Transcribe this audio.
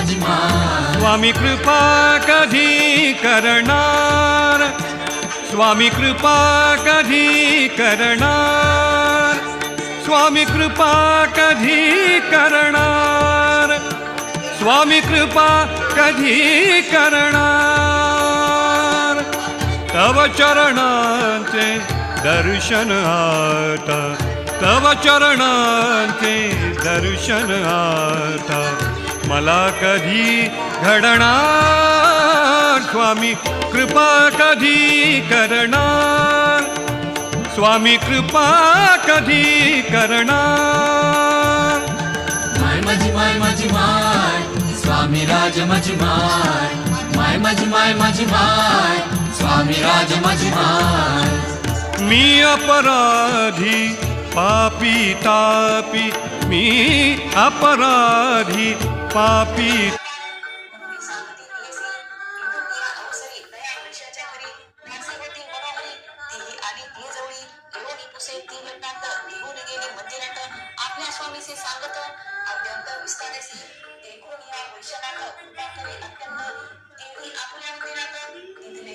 माझी माय. स्वामी कृपा कधी करणार, स्वामी कृपा कधी करणार, स्वामी कृपा कधी करणार, स्वामी कृपा कधी करणार. तव चरणांचे दर्शन आता, तव चरणांचे दर्शन आता मला कधी घडणार. स्वामी कृपा कधी करणार, स्वामी कृपा कधी करणार. माय माझी माय माझी माय, स्वामी राज माझी माय. माय माझी माय माझी माय, स्वामी राज माझी माय. मी अपराधी पापी तापी, मी अपराधी पापी आपल्या स्वामीचे सांगत अत्यंत विस्तारेसी एकूण या वैशनाथ कृपा करे अत्यंत देवी आपल्या मंदिरात तिथले